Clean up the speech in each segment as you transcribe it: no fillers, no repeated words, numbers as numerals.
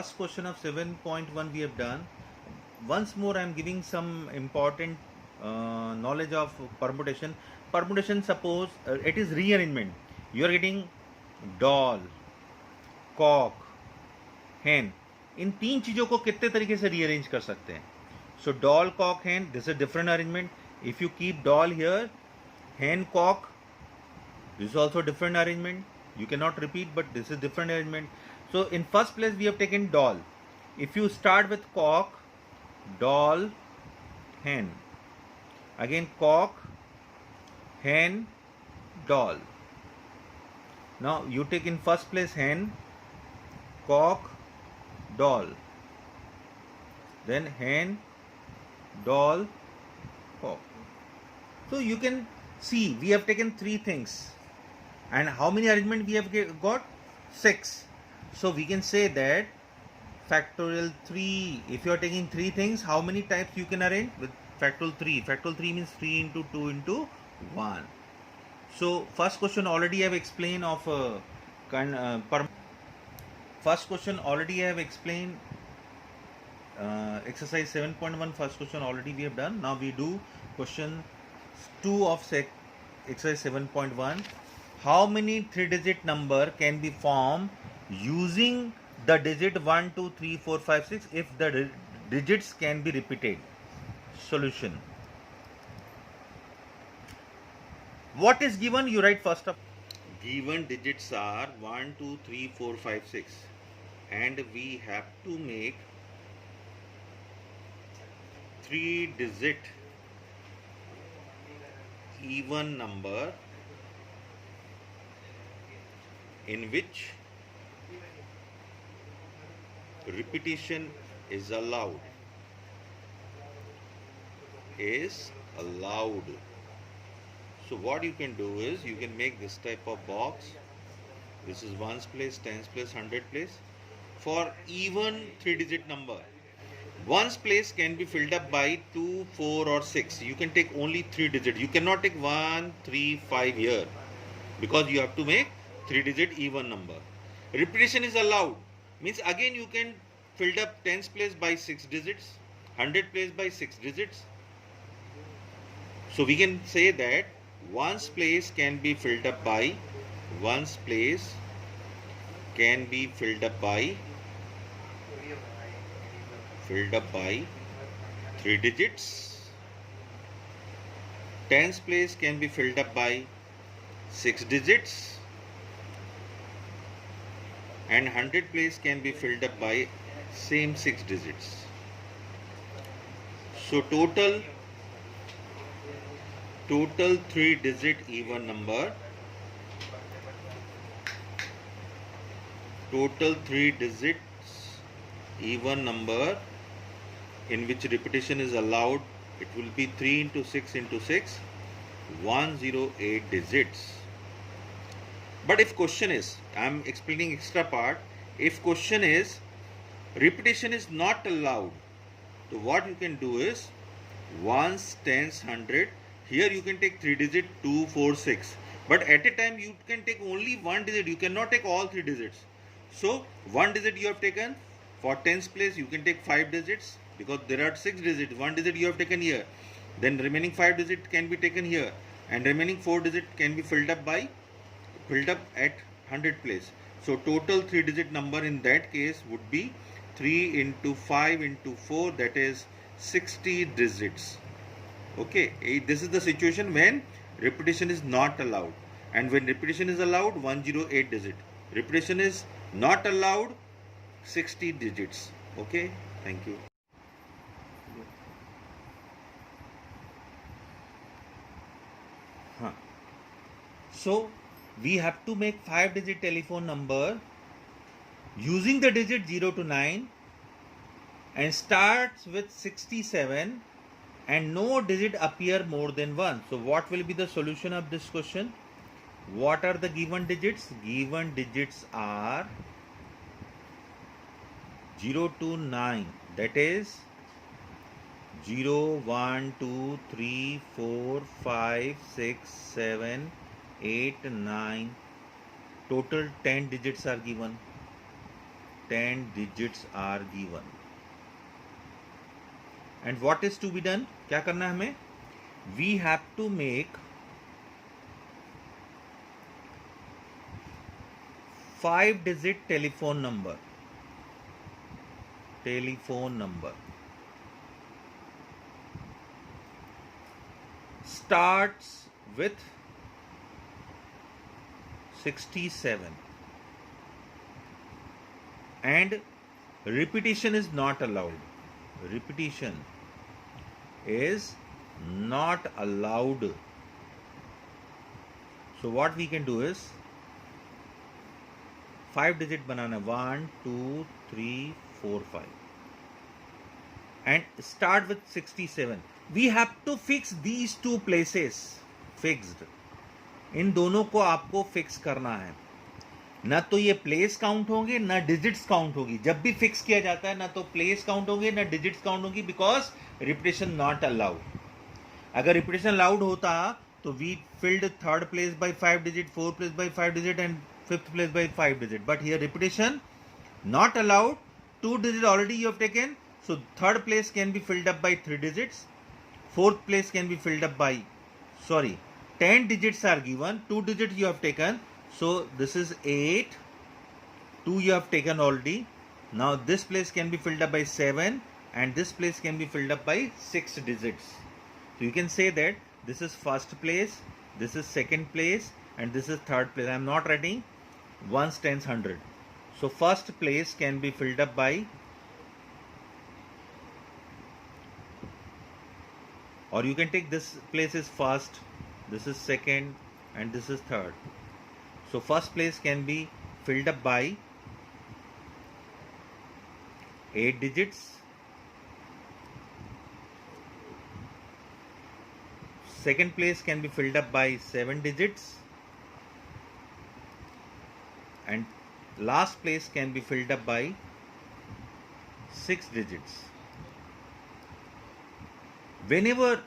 first question of 7.1 we have done. Once more I am giving some important knowledge of permutation. Permutation, suppose it is rearrangement. You are getting doll, cock, hen. इन तीन चीज़ों को कितने तरीके से rearrange कर सकते हैं? So doll, cock, hen, this is different arrangement. If you keep doll here, hen, cock, this is also different arrangement. You cannot repeat, but this is different arrangement. So in first place we have taken doll. If you start with cock, doll, hen. Again cock, hen, doll. Now you take in first place hen, cock, doll. Then hen, doll, cock. So you can see we have taken three things. And how many arrangement we have got? 6. So we can say that factorial 3, if you are taking 3 things, how many types you can arrange? With factorial 3. Factorial 3 means 3 into 2 into 1. So first question already I have explained of first question already I have explained exercise 7.1 first question already we have done. Now we do question 2 of exercise 7.1. How many 3-digit number can be formed using the digit 1, 2, 3, 4, 5, 6 if the digits can be repeated? Solution. What is given? You write first up. Given digits are 1, 2, 3, 4, 5, 6 and we have to make 3-digit even number in which repetition is allowed. So what you can do is you can make this type of box. This is ones place, tens place, 100 place. For even 3-digit number, ones place can be filled up by 2, 4 or 6. You can take only 3 digits. You cannot take 1, 3, 5 here because you have to make 3-digit even number. Repetition is allowed. Means again you can fill up tens place by 6 digits, 100 place by 6 digits. So we can say that ones place can be filled up by 3 digits. Tens place can be filled up by 6 digits. And 100 place can be filled up by same 6 digits. So total 3-digit even number, in which repetition is allowed, it will be 3 into 6 into 6, 108 digits. But if question is, I am explaining extra part, if question is repetition is not allowed, so what you can do is ones, tens, 100, here you can take 3-digit 2, 4, 6, but at a time you can take only 1 digit, you cannot take all 3 digits. So 1 digit you have taken. For tens place you can take 5 digits because there are 6 digits, 1 digit you have taken here, then remaining 5 digit can be taken here, and remaining 4 digit can be filled up at 100 place. So total 3-digit number in that case would be 3 into 5 into 4, that is 60 digits. Okay, this is the situation when repetition is not allowed, and when repetition is allowed, 108 digit. Repetition is not allowed, 60 digits. Okay, thank you. So we have to make 5-digit telephone number using the digit 0 to 9 and starts with 67 and no digit appear more than 1. So what will be the solution of this question? What are the given digits? Given digits are 0 to 9, that is 0, 1, 2, 3, 4, 5, 6, 7, 8, 9. Total 10 digits are given. 10 digits are given. And what is to be done? क्या करना है हमें? We have to make 5-digit telephone number. Starts with 67 and repetition is not allowed. Repetition is not allowed. So what we can do is 5-digit banana, 1 2 3 4 5 and start with 67. We have to fix these two places. Fixed. इन दोनों को आपको fix करना है. ना तो ये place count होंगे ना डिजिट्स काउंट होगी. जब भी फिक्स किया जाता है ना तो प्लेस काउंट होंगे ना डिजिट्स काउंट होगी, बिकॉज रिपीटेशन नॉट अलाउड. अगर रिपीटेशन अलाउड होता तो we filled third place by 5 digit, fourth place by 5 digit and fifth place by 5 digit. But here repetition not allowed. 2 digit already you have taken, so third place can be filled up by 3 digits. Fourth place can be filled up by 10 digits are given. 2 digits you have taken, so this is 8. 2 you have taken already. Now this place can be filled up by 7 and this place can be filled up by 6 digits. So you can say that this is first place, this is second place and this is third place. I am not writing ones, tens, 100. So first place can be filled up by, or you can take this place is first, this is second and this is third. So first place can be filled up by 8 digits. Second place can be filled up by 7 digits. And last place can be filled up by 6 digits. Whenever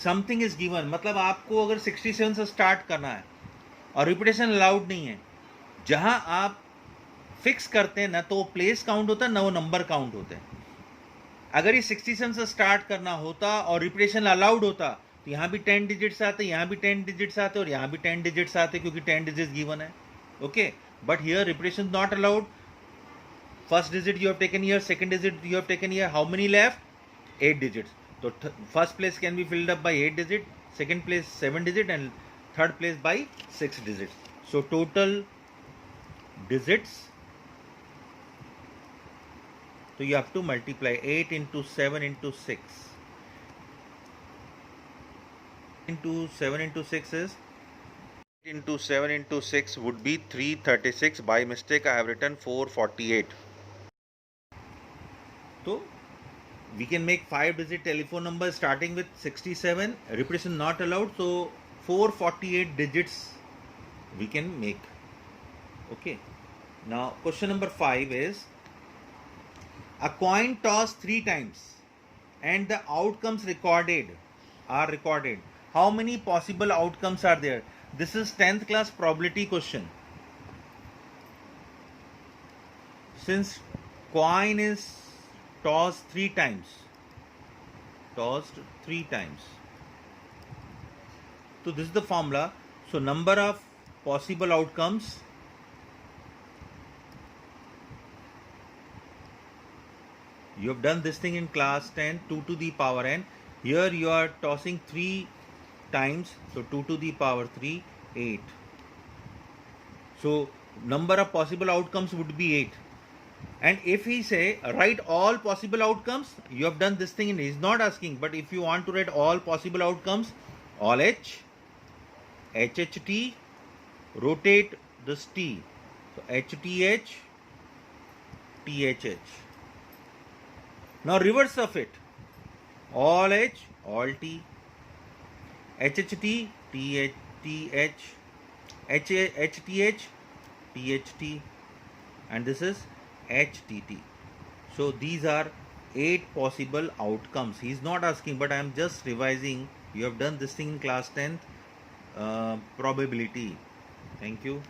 something is given, मतलब आपको अगर 67 से start करना है और repetition allowed नहीं है, जहां आप फिक्स करते हैं ना तो वो प्लेस काउंट होता है ना वो नंबर काउंट होते हैं. अगर ये 67 से स्टार्ट करना होता और रिपीटेशन अलाउड होता तो यहाँ भी 10 डिजिट्स आते, यहाँ भी 10 डिजिट्स आते और यहाँ भी 10 डिजिट्स आते, क्योंकि 10 डिजिट्स गिवन है. Okay, but here repetition not allowed. First digit you have taken here, second digit you have taken here. How many left? 8 digits. So first place can be filled up by 8 digit, second place 7 digit and third place by 6 digits. So total digits, so you have to multiply 8 into 7 into 6 into 7 into 6 is 8 into 7 into 6 would be 336. By mistake I have written 448. So we can make 5-digit telephone number starting with 67, repetition not allowed, so 448 digits we can make. Okay, now question number 5 is a coin toss 3 times and the outcomes are recorded. How many possible outcomes are there? This is 10th class probability question. Since coin is tossed 3 times, so this is the formula. So number of possible outcomes, you have done this thing in class 10, 2 to the power n. Here you are tossing 3 times, so 2 to the power 3, 8. So number of possible outcomes would be 8. And if he say write all possible outcomes, you have done this thing and he is not asking, but if you want to write all possible outcomes, all H, HHT, rotate this T, so HTH, THH. Now reverse of it, all H, all T, HHT, TH, HTH, THT, and this is HTT. So these are 8 possible outcomes. He is not asking, but I am just revising. You have done this thing in class 10th probability. Thank you.